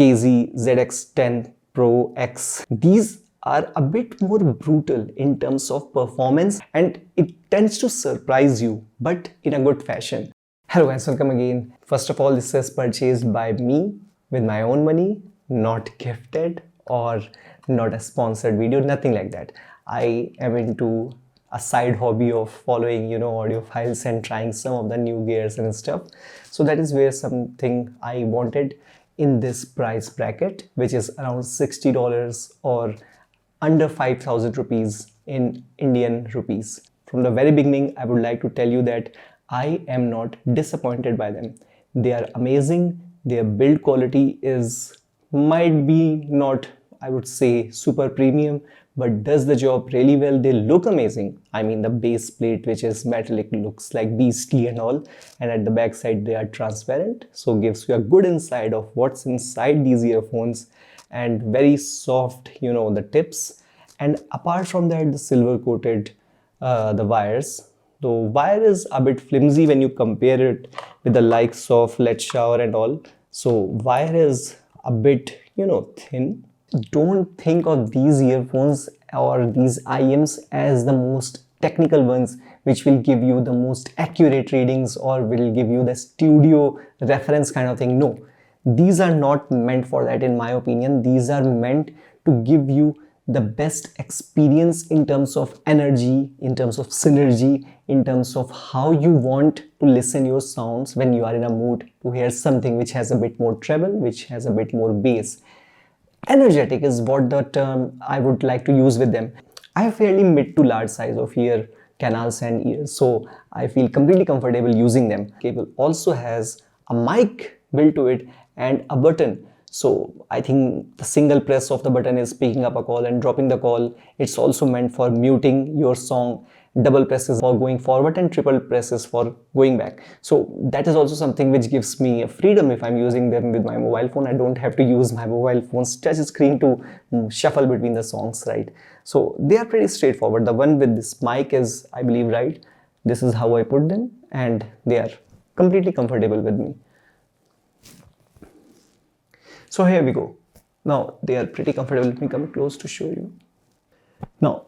KZ ZX10 Pro X. These are a bit more brutal in terms of performance and it tends to surprise you, but in a good fashion. Hello guys, welcome again. First of all, this is purchased by me with my own money, not gifted or not a sponsored video, nothing like that. I am into a side hobby of following, audiophiles and trying some of the new gears and stuff. So that is where something I wanted in this price bracket, which is around $60 or under 5,000 rupees in Indian rupees. From the very beginning, I would like to tell you that I am not disappointed by them. They are amazing. Their build quality might be not, I would say, super premium, but does the job really well. They look amazing. I mean, the base plate, which is metallic, looks like beastly and all, and at the back side they are transparent, so gives you a good insight of what's inside these earphones, and very soft, the tips. And apart from that, the silver coated the wires. The wire is a bit flimsy when you compare it with the likes of Letshuoer and all, so wire is a bit thin. Don't think of these earphones or these IEMs as the most technical ones which will give you the most accurate readings or will give you the studio reference kind of thing. No, these are not meant for that, in my opinion. These are meant to give you the best experience in terms of energy, in terms of synergy, in terms of how you want to listen your sounds when you are in a mood to hear something which has a bit more treble, which has a bit more bass. Energetic is what the term I would like to use with them. I have fairly mid to large size of ear canals and ears, so I feel completely comfortable using them. Cable also has a mic built to it and a button. So I think the single press of the button is picking up a call and dropping the call. It's also meant for muting your song. Double presses for going forward and triple presses for going back. So that is also something which gives me a freedom. If I'm using them with my mobile phone, I don't have to use my mobile phone's touch screen to shuffle between the songs, right? So they are pretty straightforward. The one with this mic is, I believe, right. This is how I put them and they are completely comfortable with me. So here we go. Now they are pretty comfortable. Let me come close to show you. Now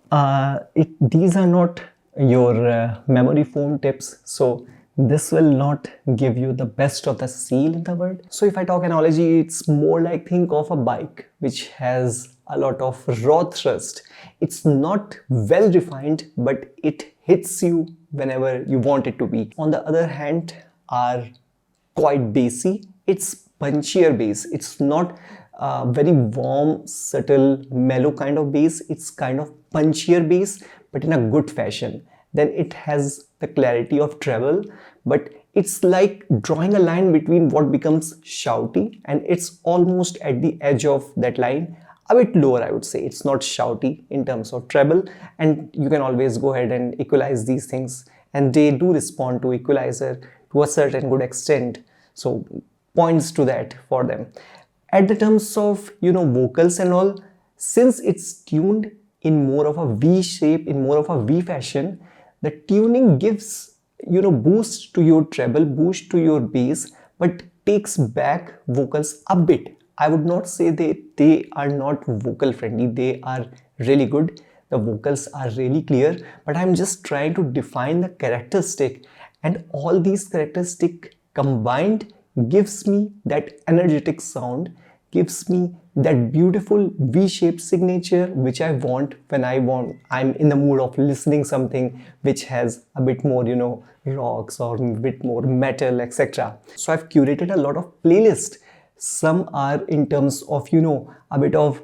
these are not your memory foam tips, so this will not give you the best of the seal in the world. So if I talk analogy, it's more like, think of a bike which has a lot of raw thrust. It's not well refined, but it hits you whenever you want it to be. On the other hand, are quite bassy. It's punchier bass. It's not very warm, subtle, mellow kind of bass. It's kind of punchier bass, but in a good fashion. Then it has the clarity of treble, but it's like drawing a line between what becomes shouty, and it's almost at the edge of that line, a bit lower, I would say. It's not shouty in terms of treble, and you can always go ahead and equalize these things, and they do respond to equalizer to a certain good extent. So points to that for them. At the terms of vocals and all, since it's tuned in more of a V shape, in more of a V fashion, the tuning gives boost to your treble, boost to your bass, but takes back vocals a bit. I would not say they are not vocal friendly. They are really good. The vocals are really clear, but I'm just trying to define the characteristic, and all these characteristics combined gives me that energetic sound, gives me that beautiful V-shaped signature which I want when I'm in the mood of listening something which has a bit more rocks or a bit more metal, etc. So I've curated a lot of playlists. Some are in terms of a bit of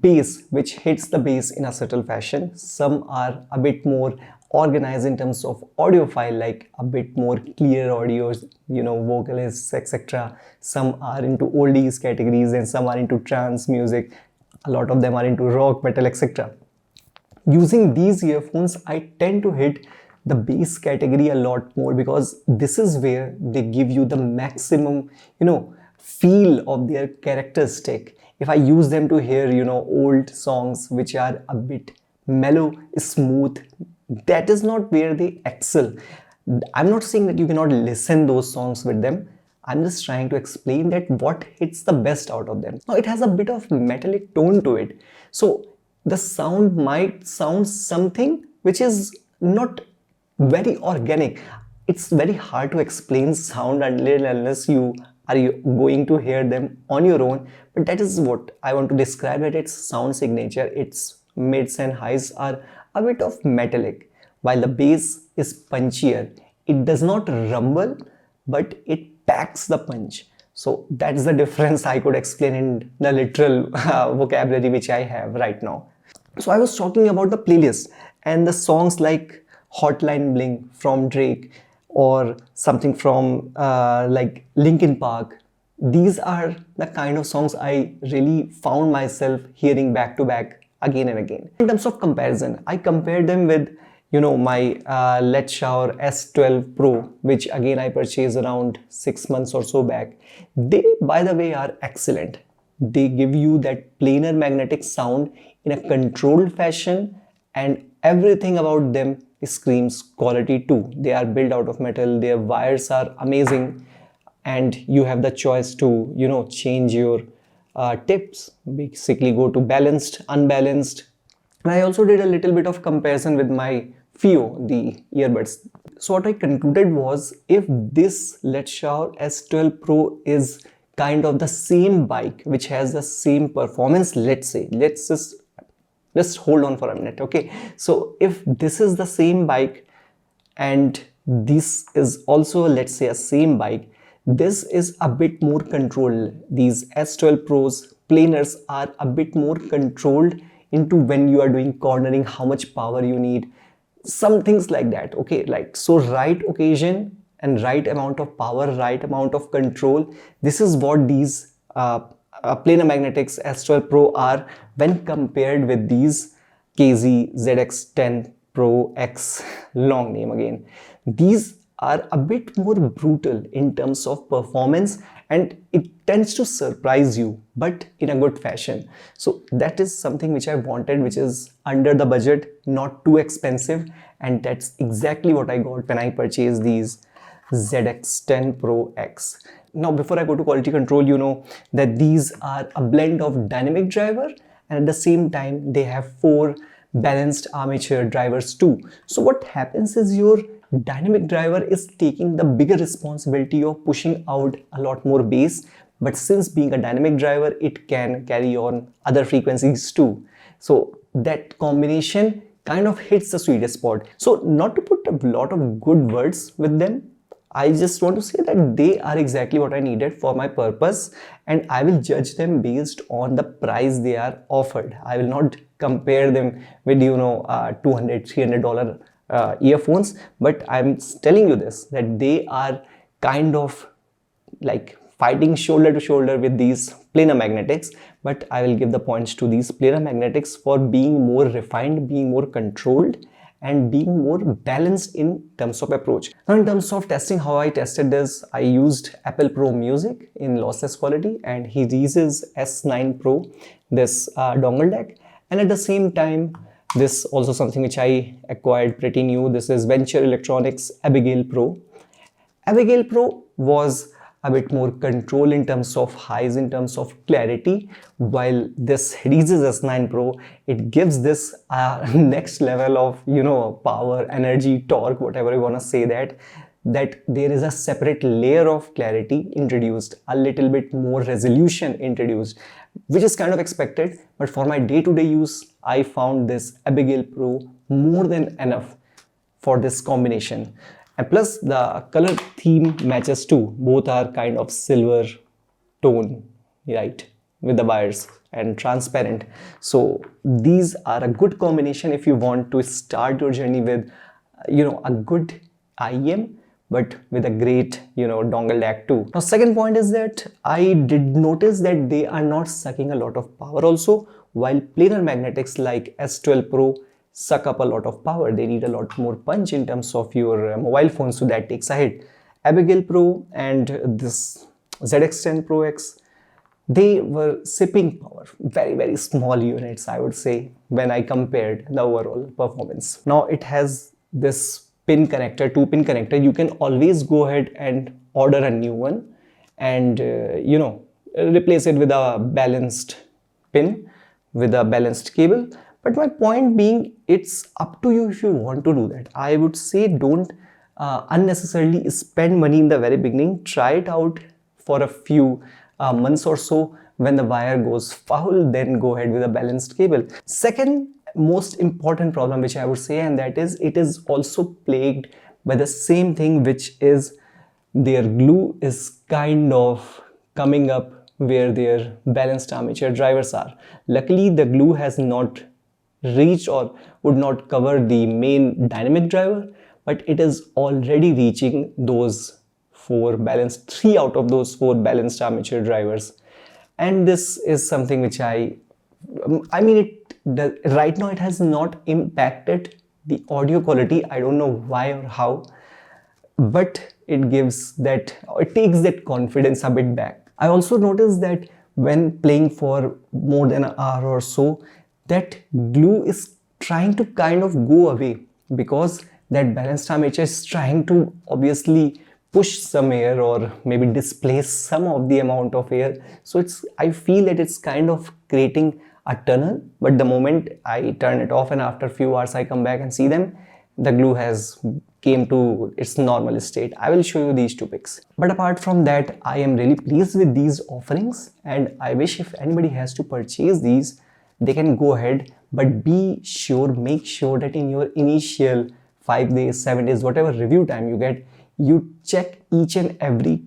bass which hits the bass in a subtle fashion. Some are a bit more organized in terms of audiophile, like a bit more clear audios, vocalists, etc. Some are into oldies categories and some are into trance music. A lot of them are into rock, metal, etc. Using these earphones, I tend to hit the bass category a lot more because this is where they give you the maximum, feel of their characteristic. If I use them to hear, old songs which are a bit mellow, smooth, that is not where they excel. I'm not saying that you cannot listen those songs with them. I'm just trying to explain that what hits the best out of them. Now it has a bit of metallic tone to it. So the sound might sound something which is not very organic. It's very hard to explain sound unless you are going to hear them on your own. But that is what I want to describe, that its sound signature, its mids and highs are a bit of metallic, while the bass is punchier. It does not rumble, but it packs the punch. So that's the difference I could explain in the literal vocabulary which I have right now. So I was talking about the playlist and the songs like Hotline Bling from Drake or something from like Linkin Park. These are the kind of songs I really found myself hearing back to back again and again. In terms of comparison, I compared them with my Letshuoer S12 Pro, which again I purchased around 6 months or so back. They, by the way, are excellent. They give you that planar magnetic sound in a controlled fashion, and everything about them screams quality too. They are built out of metal, their wires are amazing, and you have the choice to change your tips, basically go to balanced, unbalanced. And I also did a little bit of comparison with my FIO, the earbuds. So what I concluded was, if this Letshuoer S12 Pro is kind of the same bike which has the same performance, let's just hold on for a minute, okay? So if this is the same bike and this is also, let's say, a same bike, this is a bit more controlled. These S12 Pros planers are a bit more controlled into when you are doing cornering, how much power you need, some things like that, okay? Like, so right occasion and right amount of power, right amount of control, this is what these planar magnetics S12 Pro are when compared with these KZ ZX10 Pro X, long name again. These are a bit more brutal in terms of performance, and it tends to surprise you, but in a good fashion. So that is something which I wanted, which is under the budget, not too expensive, and that's exactly what I got when I purchased these ZX10 Pro X. Now before I go to quality control, you know that these are a blend of dynamic driver, and at the same time they have 4 balanced armature drivers too. So what happens is your dynamic driver is taking the bigger responsibility of pushing out a lot more bass, but since being a dynamic driver, it can carry on other frequencies too. So that combination kind of hits the sweet spot. So not to put a lot of good words with them, I just want to say that they are exactly what I needed for my purpose, and I will judge them based on the price they are offered. I will not compare them with $200, $300 earphones, but I'm telling you this, that they are kind of like fighting shoulder to shoulder with these planar magnetics. But I will give the points to these planar magnetics for being more refined, being more controlled, and being more balanced in terms of approach. Now in terms of testing, how I tested this, I used Apple Pro Music in lossless quality, and he uses S9 Pro, this dongle deck. And at the same time, this also something which I acquired pretty new. This is Venture Electronics Abigail Pro. Abigail Pro was a bit more control in terms of highs, in terms of clarity, while this Reese's S9 Pro, it gives this next level of power, energy, torque, whatever you want to say, that there is a separate layer of clarity introduced, a little bit more resolution introduced, which is kind of expected. But for my day-to-day use, I found this Abigail Pro more than enough for this combination. And plus the color theme matches too. Both are kind of silver tone, right, with the wires, and transparent. So these are a good combination if you want to start your journey with a good IEM, but with a great dongle DAC too. Now second point is that I did notice that they are not sucking a lot of power also, while planar magnetics like S12 Pro suck up a lot of power. They need a lot more punch in terms of your mobile phone, so that takes a hit. Abigail Pro and this ZX10 Pro X, they were sipping power, very, very small units, I would say, when I compared the overall performance. Now it has this pin connector, 2-pin connector. You can always go ahead and order a new one, and replace it with a balanced pin with a balanced cable. But my point being, it's up to you if you want to do that. I would say don't unnecessarily spend money in the very beginning. Try it out for a few months or so. When the wire goes foul, then go ahead with a balanced cable. Second most important problem which I would say, and that is, it is also plagued by the same thing, which is their glue is kind of coming up where their balanced armature drivers are. Luckily, the glue has not reached or would not cover the main dynamic driver, but it is already reaching those three out of those four balanced armature drivers. And this is something which right now it has not impacted the audio quality. I don't know why or how, but it takes that confidence a bit back. I also noticed that when playing for more than an hour or so, that glue is trying to kind of go away, because that balanced armature is trying to obviously push some air or maybe displace some of the amount of air. So I feel that it's kind of creating a tunnel, but the moment I turn it off and after a few hours I come back and see them, the glue has came to its normal state. I will show you these two pics. But apart from that, I am really pleased with these offerings, and I wish if anybody has to purchase these, they can go ahead, but make sure that in your initial 5 days, 7 days, whatever review time you get, you check each and every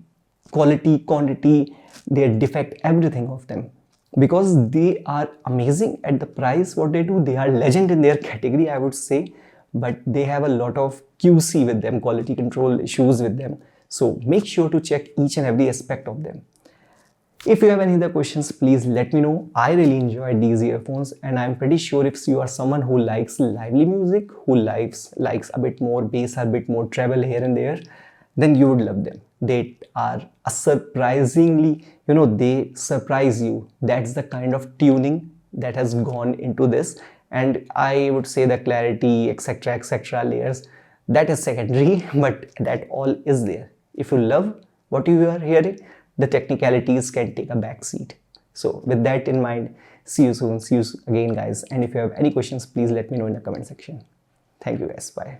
quality, quantity, their defect, everything of them, because they are amazing at the price what they do. They are legend in their category, I would say, but they have a lot of QC with them, quality control issues with them. So make sure to check each and every aspect of them. If you have any other questions, please let me know. I really enjoyed these earphones, and I'm pretty sure if you are someone who likes lively music, who likes a bit more bass, a bit more treble here and there, then you would love them. They are a surprisingly, they surprise you. That's the kind of tuning that has gone into this. And I would say the clarity, etc. layers, that is secondary, but that all is there. If you love what you are hearing, the technicalities can take a back seat. So with that in mind, see you soon. See you again, guys. And if you have any questions, please let me know in the comment section. Thank you, guys. Bye.